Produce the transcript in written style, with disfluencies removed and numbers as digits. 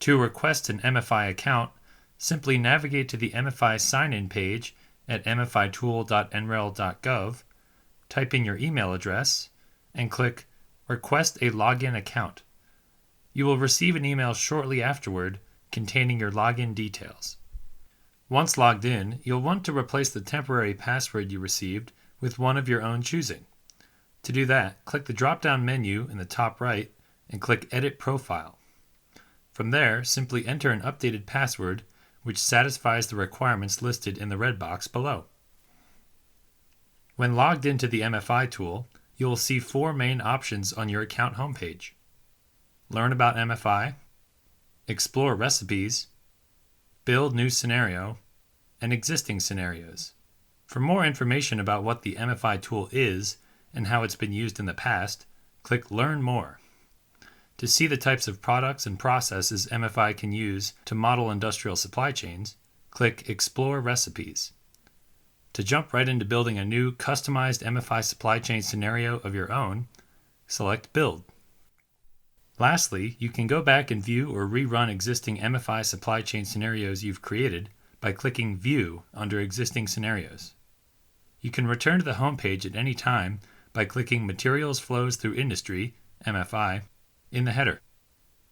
To request an MFI account, simply navigate to the MFI sign-in page at mfitool.nrel.gov, type in your email address, and click Request a Login Account. You will receive an email shortly afterward containing your login details. Once logged in, you'll want to replace the temporary password you received with one of your own choosing. To do that, click the drop-down menu in the top right and click Edit Profile. From there, simply enter an updated password which satisfies the requirements listed in the red box below. When logged into the MFI tool, you will see 4 main options on your account homepage: Learn about MFI, Explore recipes, Build new scenario, and Existing scenarios. For more information about what the MFI tool is and how it's been used in the past, click Learn More. To see the types of products and processes MFI can use to model industrial supply chains, click Explore Recipes. To jump right into building a new customized MFI supply chain scenario of your own, select Build. Lastly, you can go back and view or rerun existing MFI supply chain scenarios you've created by clicking View under Existing Scenarios. You can return to the home page at any time by clicking Materials Flows Through Industry, MFI, in the header.